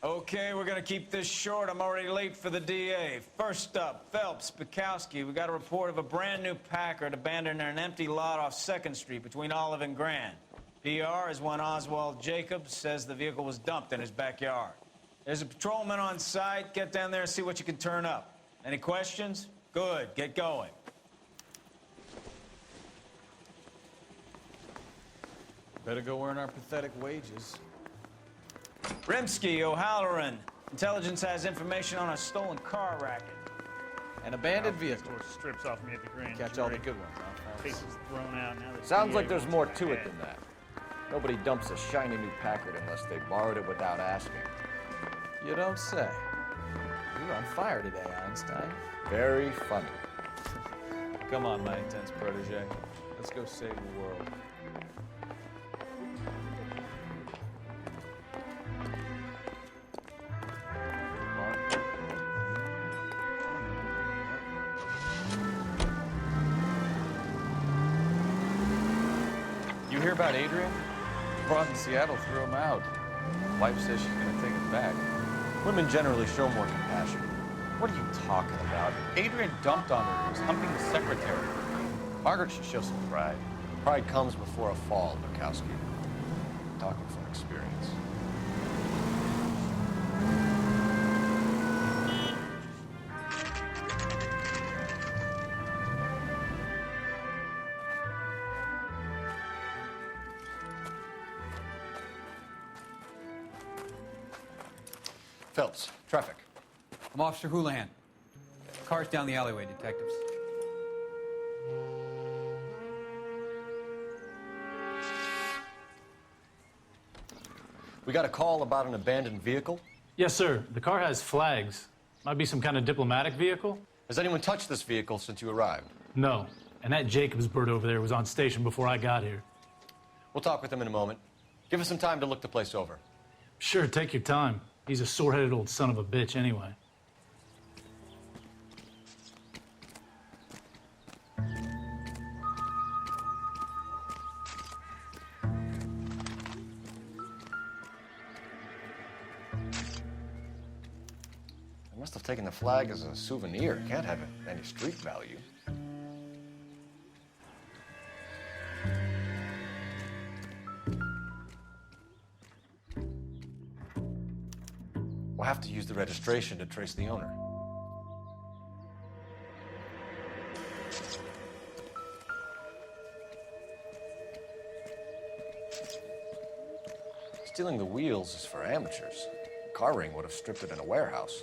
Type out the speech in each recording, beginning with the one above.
Okay, we're gonna keep this short. I'm already late for the DA. First up, Phelps, Bukowski. We got a report of a brand new Packard abandoned in an empty lot off 2nd Street between Olive and Grand. PR is one Oswald Jacobs says the vehicle was dumped in his backyard. There's a patrolman on site. Get down there and see what you can turn up. Any questions? Good, get going. Better go earn our pathetic wages. Rimsky, O'Halloran. Intelligence has information on a stolen car racket. An abandoned vehicle. Strips off me at the grand Catch jury. all the good ones, huh? Cases thrown out now. Sounds like there's more to it than that. Nobody dumps a shiny new Packard unless they borrowed it without asking. You don't say. You're on fire today, Einstein. Very funny. Come on, my intense protege. Let's go save the world. You hear about Adrian? Broad in Seattle threw him out. Wife says she's gonna take him back. Women generally show more compassion. What are you talking about? Adrian dumped on her. He was humping the secretary. Margaret should show some pride. Pride comes before a fall, Bukowski. Talking from experience. Phelps, traffic. I'm Officer Houlihan. Car's down the alleyway, detectives. We got a call about an abandoned vehicle. Yes, sir. The car has flags. Might be some kind of diplomatic vehicle? Has anyone touched this vehicle since you arrived? No. And that Jacobs bird over there was on station before I got here. We'll talk with him in a moment. Give us some time to look the place over. Sure, take your time. He's a sore-headed old son of a bitch anyway. They must have taken the flag as a souvenir. Can't have any street value. We'll have to use the registration to trace the owner. Stealing the wheels is for amateurs. The car ring would have stripped it in a warehouse.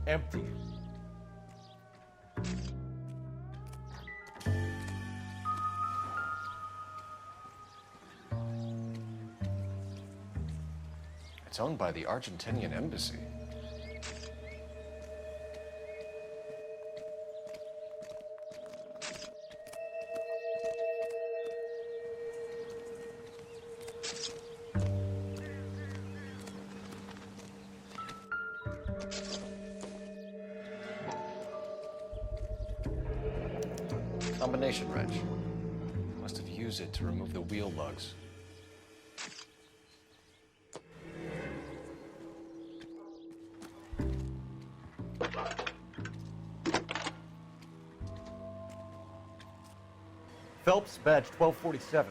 Empty. It's owned by the Argentinian embassy. Combination wrench. Must have used it to remove the wheel lugs. Phelps, badge 1247.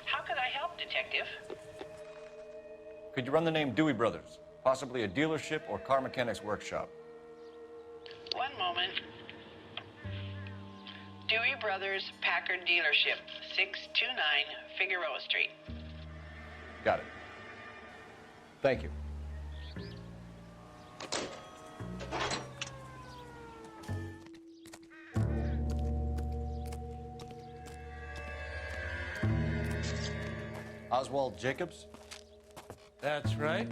How could I help, Detective? Could you run the name Dewey Brothers? Possibly a dealership or car mechanics workshop. One moment. Dewey Brothers Packard Dealership, 629 Figueroa Street. Got it. Thank you. Oswald Jacobs? That's right.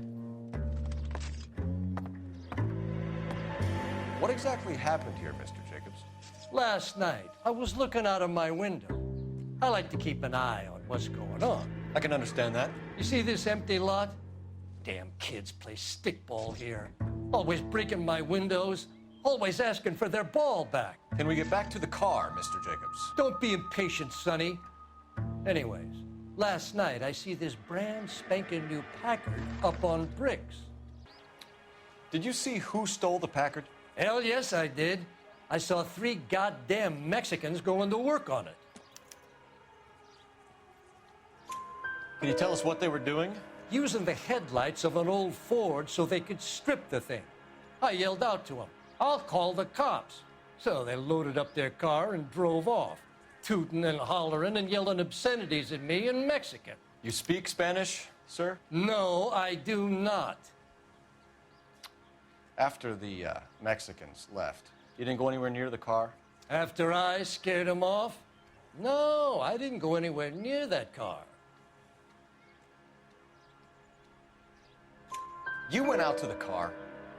What exactly happened here, Mr. Jacobs? Last night, I was looking out of my window. I like to keep an eye on what's going on. I can understand that. You see this empty lot? Damn kids play stickball here. Always breaking my windows. Always asking for their ball back. Can we get back to the car, Mr. Jacobs? Don't be impatient, Sonny. Anyways, last night I see this brand spanking new Packard up on bricks. Did you see who stole the Packard? Hell yes, I did. I saw 3 goddamn Mexicans going to work on it. Can you tell us what they were doing? Using the headlights of an old Ford so they could strip the thing. I yelled out to them, "I'll call the cops." So they loaded up their car and drove off, tooting and hollering and yelling obscenities at me in Mexican. You speak Spanish, sir? No, I do not. After the Mexicans left, you didn't go anywhere near the car? After I scared them off? No, I didn't go anywhere near that car. You went out to the car.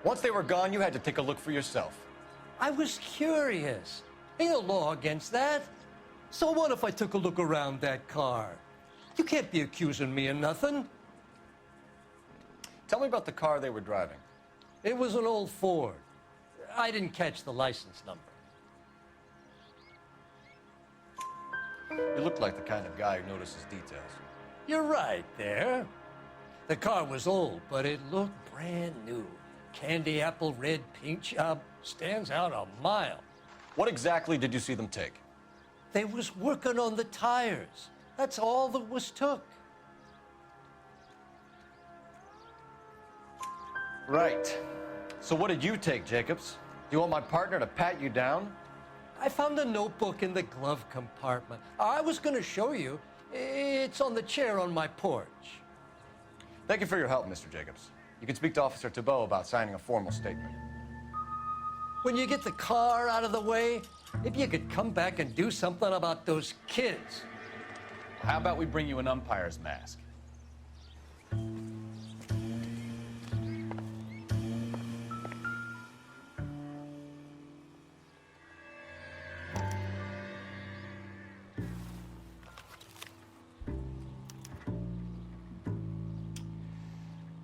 Once they were gone, you had to take a look for yourself. I was curious. Ain't no law against that. So what if I took a look around that car? You can't be accusing me of nothing. Tell me about the car they were driving. It was an old Ford. I didn't catch the license number. You look like the kind of guy who notices details. You're right there. The car was old, but it looked brand new. Candy apple red paint job stands out a mile. What exactly did you see them take? They was working on the tires. That's all that was took. Right. So what did you take, Jacobs? Do you want my partner to pat you down? I found a notebook in the glove compartment. I was going to show you. It's on the chair on my porch. Thank you for your help, Mr. Jacobs. You can speak to Officer Thibault about signing a formal statement. When you get the car out of the way, if you could come back and do something about those kids. How about we bring you an umpire's mask?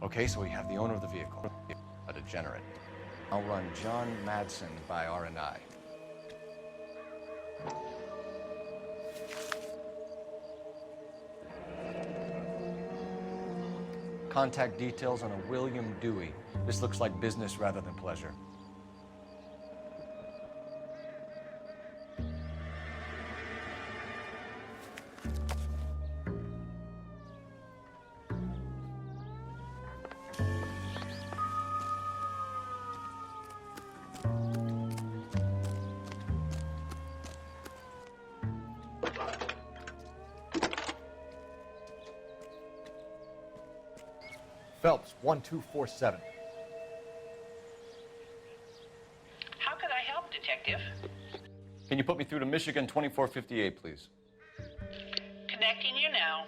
Okay, so we have the owner of the vehicle, a degenerate. I'll run John Madsen by R&I. Contact details on a William Dewey. This looks like business rather than pleasure. Phelps, 1247. How could I help, Detective? Can you put me through to Michigan 2458, please? Connecting you now.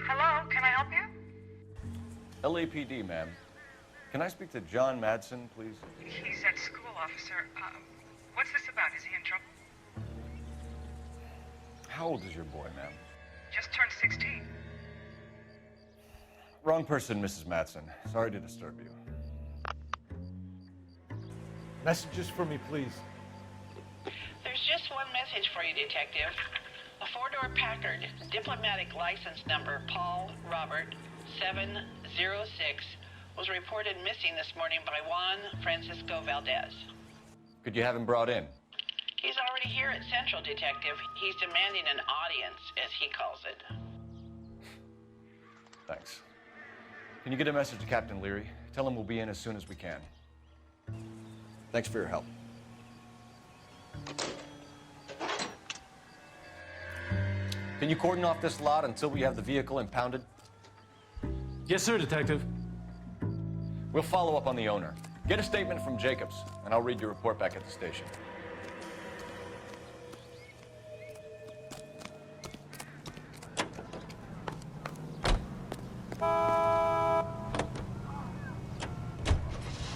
Hello, can I help you? LAPD, ma'am. Can I speak to John Madsen, please? He's at school, officer. What's this about? Is he in trouble? How old is your boy, ma'am? Just turned 16. Wrong person, Mrs. Madsen. Sorry to disturb you. Messages for me, please. There's just one message for you, Detective. A 4-door Packard, diplomatic license number Paul Robert 706, was reported missing this morning by Juan Francisco Valdez. Could you have him brought in? He's already here at Central, Detective. He's demanding an audience, as he calls it. Thanks. Can you get a message to Captain Leary? Tell him we'll be in as soon as we can. Thanks for your help. Can you cordon off this lot until we have the vehicle impounded? Yes, sir, Detective. We'll follow up on the owner. Get a statement from Jacobs, and I'll read your report back at the station.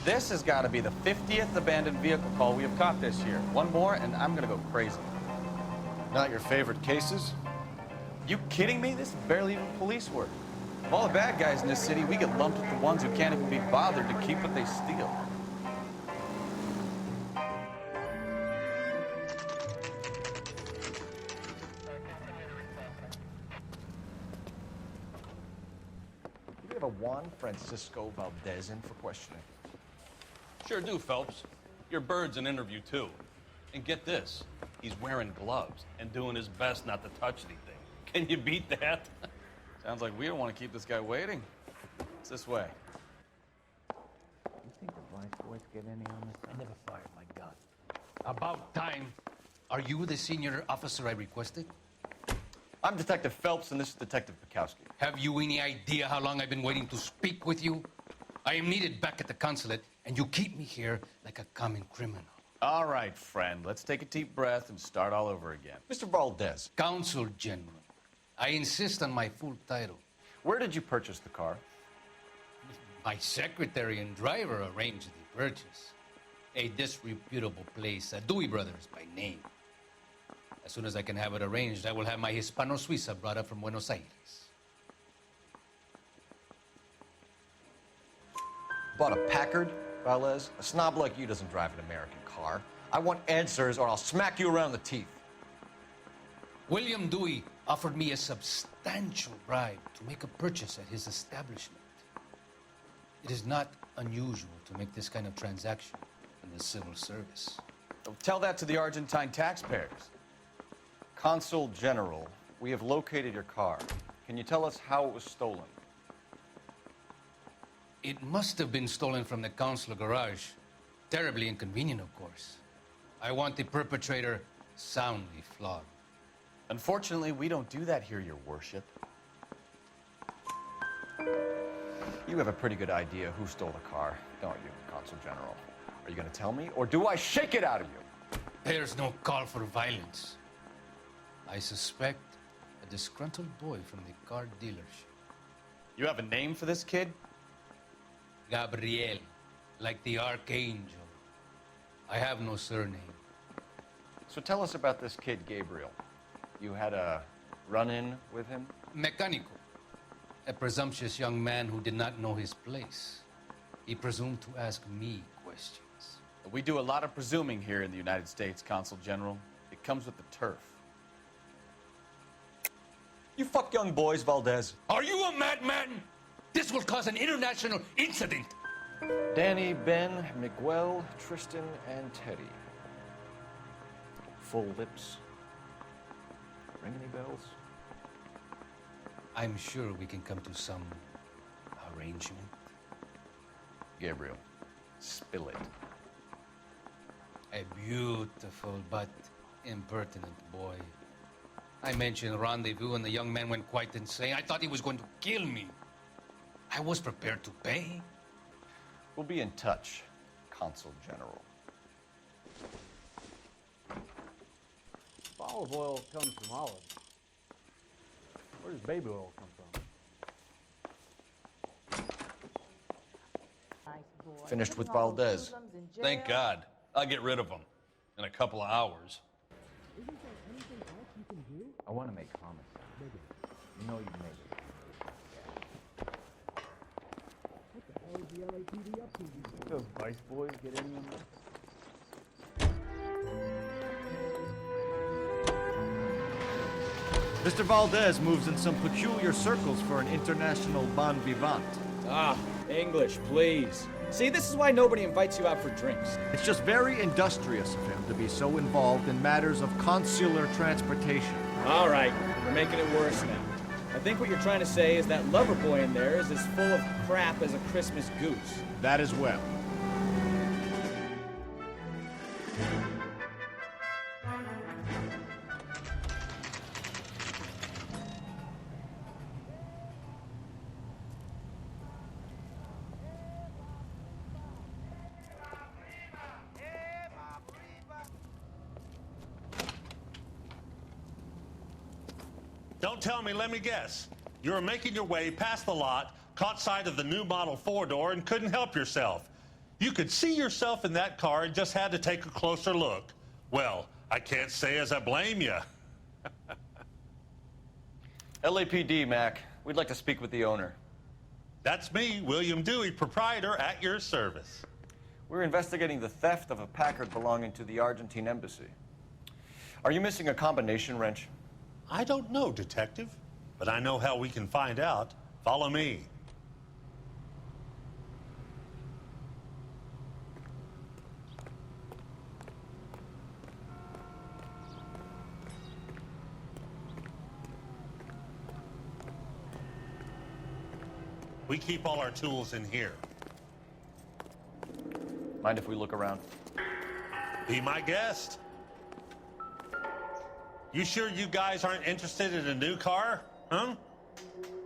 This has got to be the 50th abandoned vehicle call we have caught this year. One more, and I'm going to go crazy. Not your favorite cases? You kidding me? This is barely even police work. Of all the bad guys in this city, we get lumped with the ones who can't even be bothered to keep what they steal. Do we have a Juan Francisco Valdez in for questioning? Sure do, Phelps. Your bird's an interview, too. And get this, he's wearing gloves and doing his best not to touch anything. Can you beat that? Sounds like we don't want to keep this guy waiting. It's this way. You think the vice boys get any on this? I never fired my gun. About time. Are you the senior officer I requested? I'm Detective Phelps, and this is Detective Bukowski. Have you any idea how long I've been waiting to speak with you? I am needed back at the consulate, and you keep me here like a common criminal. All right, friend. Let's take a deep breath and start all over again. Mr. Valdez. Consul General. I insist on my full title. Where did you purchase the car? My secretary and driver arranged the purchase. A disreputable place, Dewey Brothers by name. As soon as I can have it arranged, I will have my Hispano Suiza brought up from Buenos Aires. Bought a Packard, Valdez? A snob like you doesn't drive an American car. I want answers or I'll smack you around the teeth. William Dewey offered me a substantial bribe to make a purchase at his establishment. It is not unusual to make this kind of transaction in the civil service. Tell that to the Argentine taxpayers. Consul General, we have located your car. Can you tell us how it was stolen? It must have been stolen from the consular garage. Terribly inconvenient, of course. I want the perpetrator soundly flogged. Unfortunately, we don't do that here, Your Worship. You have a pretty good idea who stole the car, don't you, Consul General? Are you going to tell me, or do I shake it out of you? There's no call for violence. I suspect a disgruntled boy from the car dealership. You have a name for this kid? Gabriel, like the archangel. I have no surname. So tell us about this kid, Gabriel. You had a run-in with him? Mecánico. A presumptuous young man who did not know his place. He presumed to ask me questions. We do a lot of presuming here in the United States, Consul General. It comes with the turf. You fuck young boys, Valdez. Are you a madman? This will cause an international incident. Danny, Ben, Miguel, Tristan, and Teddy. Full lips. Ring any bells? I'm sure we can come to some arrangement. Gabriel, spill it. A beautiful but impertinent boy. I mentioned rendezvous and the young man went quite insane. I thought he was going to kill me. I was prepared to pay. We'll be in touch, Consul General. If olive oil comes from olives, where does baby oil come from? Finished with Valdez. Thank God. I'll get rid of him in a couple of hours. I want to make homicide. You know you make it. What the hell is the LAPD up to? Those vice boys get any on this? Mr. Valdez moves in some peculiar circles for an international bon vivant. Ah, English, please. See, this is why nobody invites you out for drinks. It's just very industrious of him to be so involved in matters of consular transportation. All right, we're making it worse now. I think what you're trying to say is that lover boy in there is as full of crap as a Christmas goose. That as well. Don't tell me, let me guess. You were making your way past the lot, caught sight of the new model four-door, and couldn't help yourself. You could see yourself in that car and just had to take a closer look. Well, I can't say as I blame you. LAPD, Mac. We'd like to speak with the owner. That's me, William Dewey, proprietor, at your service. We're investigating the theft of a Packard belonging to the Argentine embassy. Are you missing a combination wrench? I don't know, Detective, but I know how we can find out. Follow me. We keep all our tools in here. Mind if we look around? Be my guest. You sure you guys aren't interested in a new car? Huh?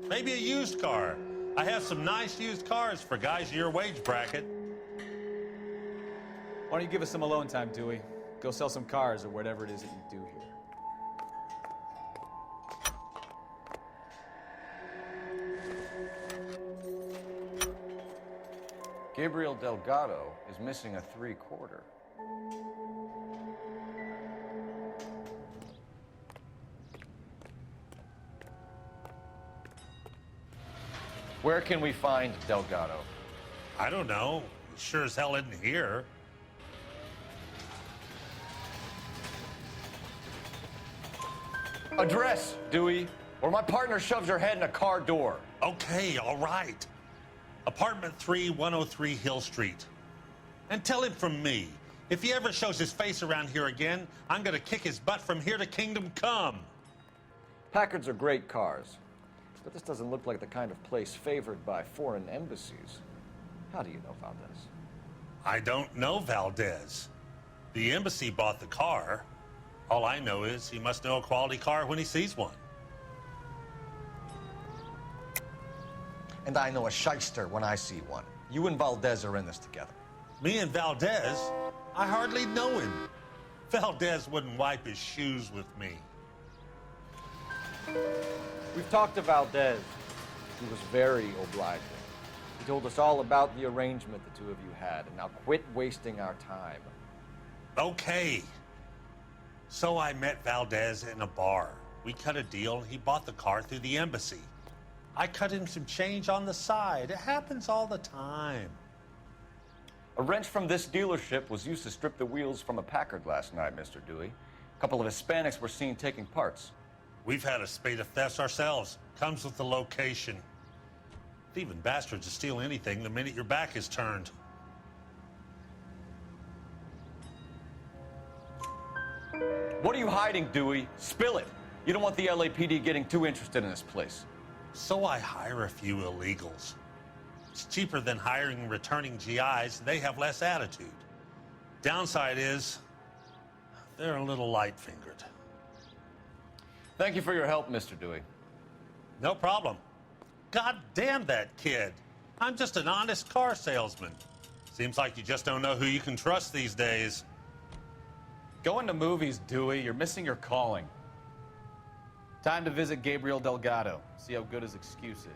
Maybe a used car. I have some nice used cars for guys in your wage bracket. Why don't you give us some alone time, Dewey? Go sell some cars or whatever it is that you do here. Gabriel Delgado is missing a 3/4. Where can we find Delgado? I don't know. He sure as hell isn't here. Address, Dewey, or my partner shoves her head in a car door. Okay, all right. Apartment 3, 103 Hill Street. And tell him from me, if he ever shows his face around here again, I'm gonna kick his butt from here to Kingdom Come. Packards are great cars, but this doesn't look like the kind of place favored by foreign embassies. How do you know Valdez? I don't know Valdez. The embassy bought the car. All I know is he must know a quality car when he sees one. And I know a shyster when I see one. You and Valdez are in this together. Me and Valdez? I hardly know him. Valdez wouldn't wipe his shoes with me. We've talked to Valdez. He was very obliging. He told us all about the arrangement the two of you had, and now quit wasting our time. Okay. So I met Valdez in a bar. We cut a deal, and he bought the car through the embassy. I cut him some change on the side. It happens all the time. A wrench from this dealership was used to strip the wheels from a Packard last night, Mr. Dewey. A couple of Hispanics were seen taking parts. We've had a spate of thefts ourselves. Comes with the location. Thieving bastards will steal anything the minute your back is turned. What are you hiding, Dewey? Spill it. You don't want the LAPD getting too interested in this place. So I hire a few illegals. It's cheaper than hiring returning GIs. They have less attitude. Downside is, they're a little light-fingered. Thank you for your help, Mr. Dewey. No problem. God damn that kid. I'm just an honest car salesman. Seems like you just don't know who you can trust these days. Going to movies, Dewey. You're missing your calling. Time to visit Gabriel Delgado. See how good his excuse is.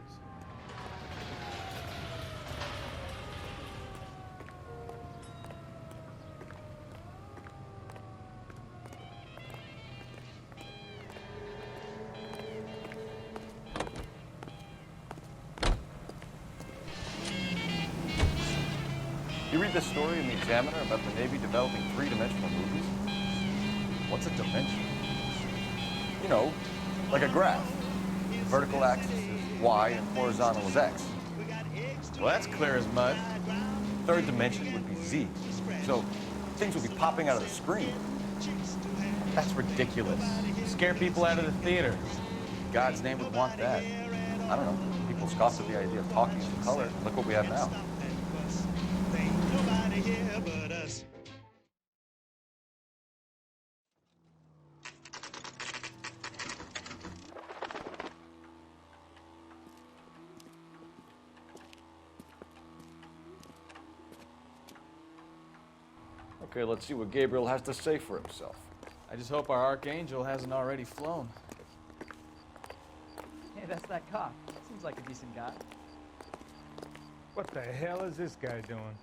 You read this story in the Examiner about the Navy developing three-dimensional movies? What's a dimension? You know, like a graph. The vertical axis is Y and horizontal is X. Well, that's clear as mud. Third dimension would be Z. So things would be popping out of the screen. That's ridiculous. Scare people out of the theater. In God's name would want that. I don't know. People scoffed at the idea of talking in color. Look what we have now. Okay, let's see what Gabriel has to say for himself. I just hope our Archangel hasn't already flown. Hey, that's that cop. Seems like a decent guy. What the hell is this guy doing?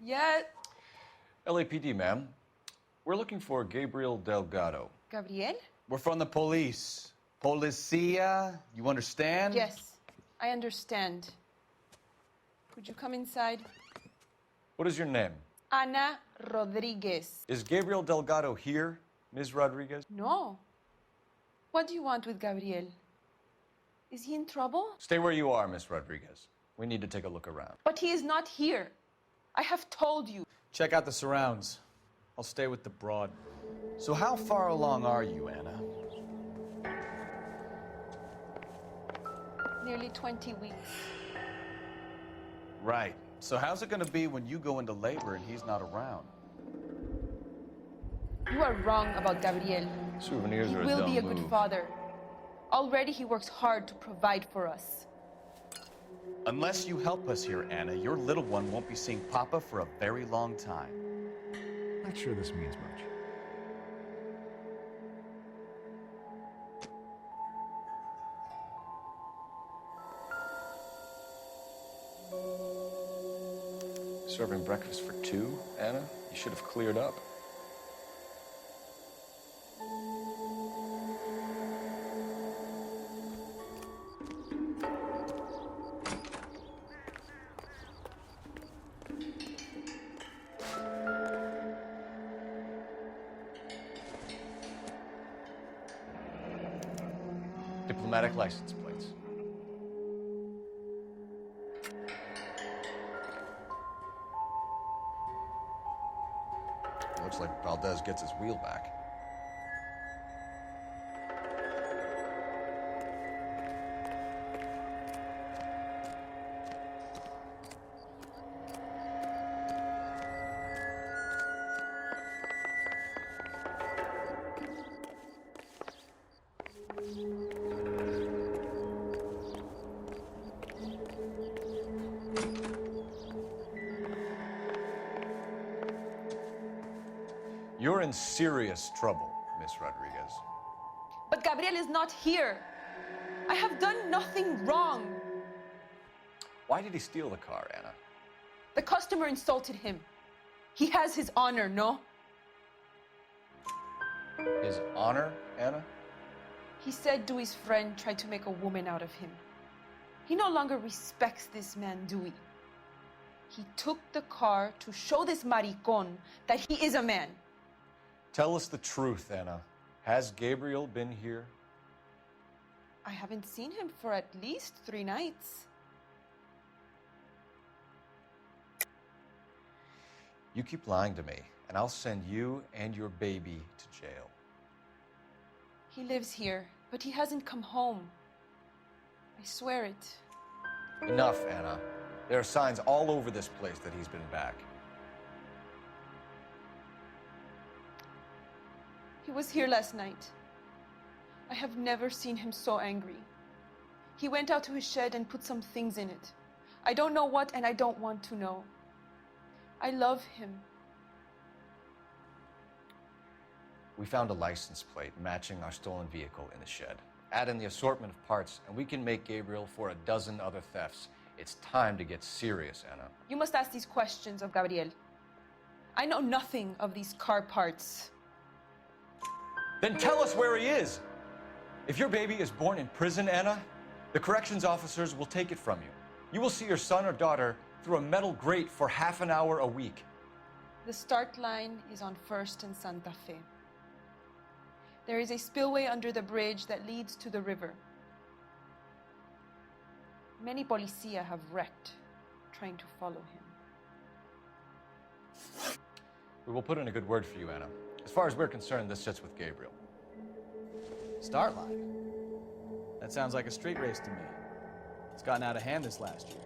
Yeah. LAPD, ma'am. We're looking for Gabriel Delgado. Gabriel? We're from the police. Policia, you understand? Yes, I understand. Could you come inside? What is your name? Ana Rodriguez. Is Gabriel Delgado here, Ms. Rodriguez? No. What do you want with Gabriel? Is he in trouble? Stay where you are, Ms. Rodriguez. We need to take a look around. But he is not here. I have told you. Check out the surrounds. I'll stay with the broad. So how far along are you, Anna? Nearly 20 weeks. Right. So how's it gonna be when you go into labor and he's not around? You are wrong about Gabriel. Souvenirs He are a will dumb be a good move. father. Already he works hard to provide for us. Unless you help us here, Anna, your little one won't be seeing Papa for a very long time. Not sure this means much. Serving breakfast for two, Anna? You should have cleared up. Diplomatic license plates. Looks like Valdez gets his wheel back. You're in serious trouble, Miss Rodriguez. But Gabriel is not here. I have done nothing wrong. Why did he steal the car, Anna? The customer insulted him. He has his honor, no? His honor, Anna? He said Dewey's friend tried to make a woman out of him. He no longer respects this man, Dewey. He took the car to show this maricon that he is a man. Tell us the truth, Anna. Has Gabriel been here? I haven't seen him for at least 3 nights. You keep lying to me, and I'll send you and your baby to jail. He lives here, but he hasn't come home. I swear it. Enough, Anna. There are signs all over this place that he's been back. He was here last night. I have never seen him so angry. He went out to his shed and put some things in it. I don't know what, and I don't want to know. I love him. We found a license plate matching our stolen vehicle in the shed. Add in the assortment of parts, and we can make Gabriel for a dozen other thefts. It's time to get serious, Anna. You must ask these questions of Gabriel. I know nothing of these car parts. Then tell us where he is. If your baby is born in prison, Anna, the corrections officers will take it from you. You will see your son or daughter through a metal grate for half an hour a week. The start line is on 1st and Santa Fe. There is a spillway under the bridge that leads to the river. Many policia have wrecked trying to follow him. We will put in a good word for you, Anna. As far as we're concerned, this sits with Gabriel. Start line? That sounds like a street race to me. It's gotten out of hand this last year.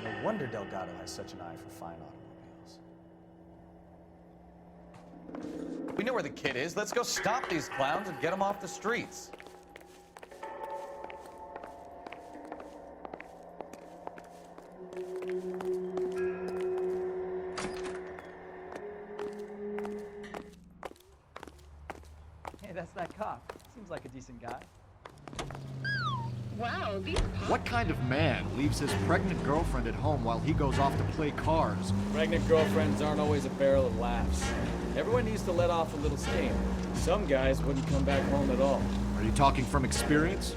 No wonder Delgado has such an eye for fine automobiles. We know where the kid is. Let's go stop these clowns and get them off the streets. Hey, that's that cop. Seems like a decent guy. Wow, these What kind of man leaves his pregnant girlfriend at home while he goes off to play cars? Pregnant girlfriends aren't always a barrel of laughs. Everyone needs to let off a little steam. Some guys wouldn't come back home at all. Are you talking from experience?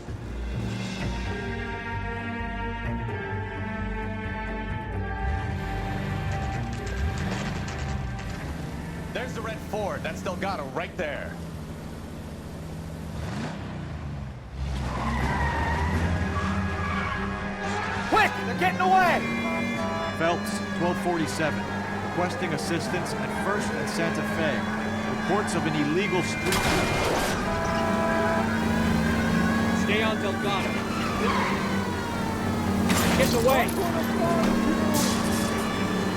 There's the red Ford. That's Delgado right there. Quick! They're getting away! Phelps, 1247. Requesting assistance at 1st and Santa Fe. Reports of an illegal street... Stay on Delgado. Get away!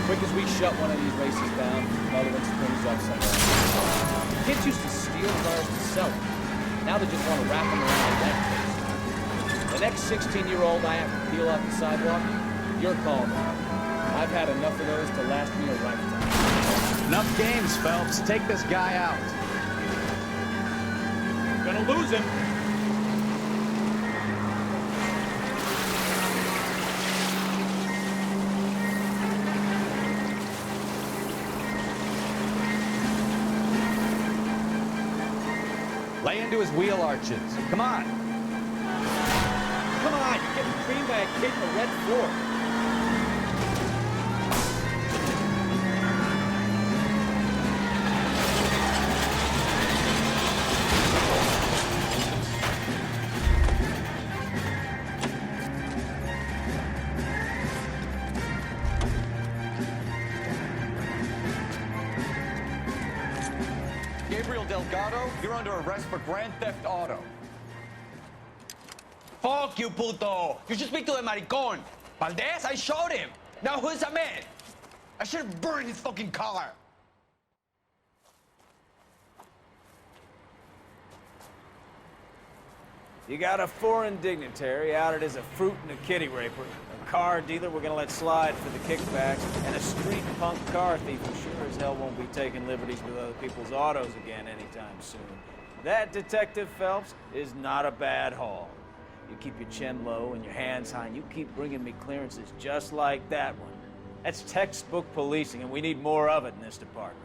Quick as we shut one of these races down, another one springs up somewhere. Kids used to steal cars to sell them. Now they just want to wrap them around the neck. The next 16-year-old I have to peel off the sidewalk, you're calling me. I've had enough of those to last me a lifetime. Enough games, Phelps. Take this guy out. Gonna lose him. Lay into his wheel arches. Come on. Come on, you're getting creamed by a kid in a red Ford. Gabriel Delgado, you're under arrest for grand theft auto. Fuck you, puto! You should speak to the maricón. Valdez, I showed him. Now who's a man? I should have burned his fucking car. You got a foreign dignitary outed as a fruit and a kitty raper, a car dealer we're gonna let slide for the kickbacks, and a street punk car thief who sure as hell won't be taking liberties with other people's autos again anytime soon. That, Detective Phelps, is not a bad haul. You keep your chin low and your hands high, and you keep bringing me clearances just like that one. That's textbook policing, and we need more of it in this department.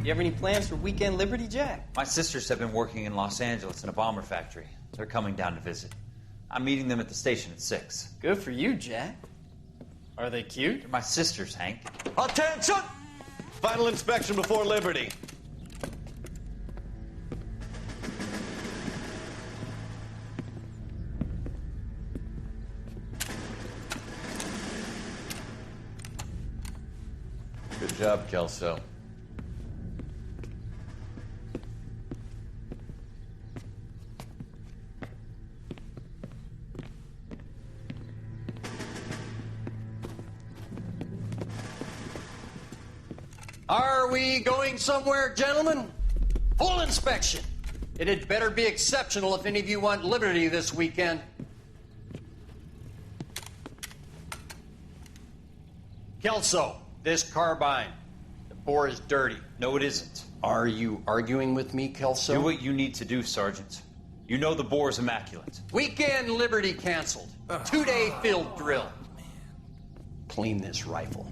You have any plans for weekend Liberty, Jack? My sisters have been working in Los Angeles in a bomber factory. They're coming down to visit. I'm meeting them at the station at 6. Good for you, Jack. Are they cute? They're my sisters, Hank. Attention! Final inspection before Liberty. Good job, Kelso. Are we going somewhere, gentlemen? Full inspection. It had better be exceptional if any of you want liberty this weekend. Kelso, this carbine. The bore is dirty. No, it isn't. Are you arguing with me, Kelso? Do what you need to do, Sergeant. You know the bore is immaculate. Weekend liberty canceled. 2-day field drill. Clean this rifle.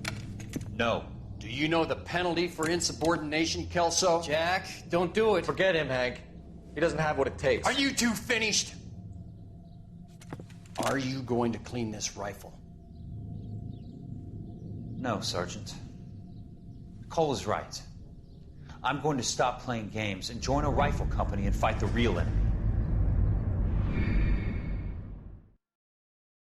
No. Do you know the penalty for insubordination, Kelso? Jack, don't do it. Forget him, Hank. He doesn't have what it takes. Are you two finished? Are you going to clean this rifle? No, Sergeant. Cole is right. I'm going to stop playing games and join a rifle company and fight the real enemy.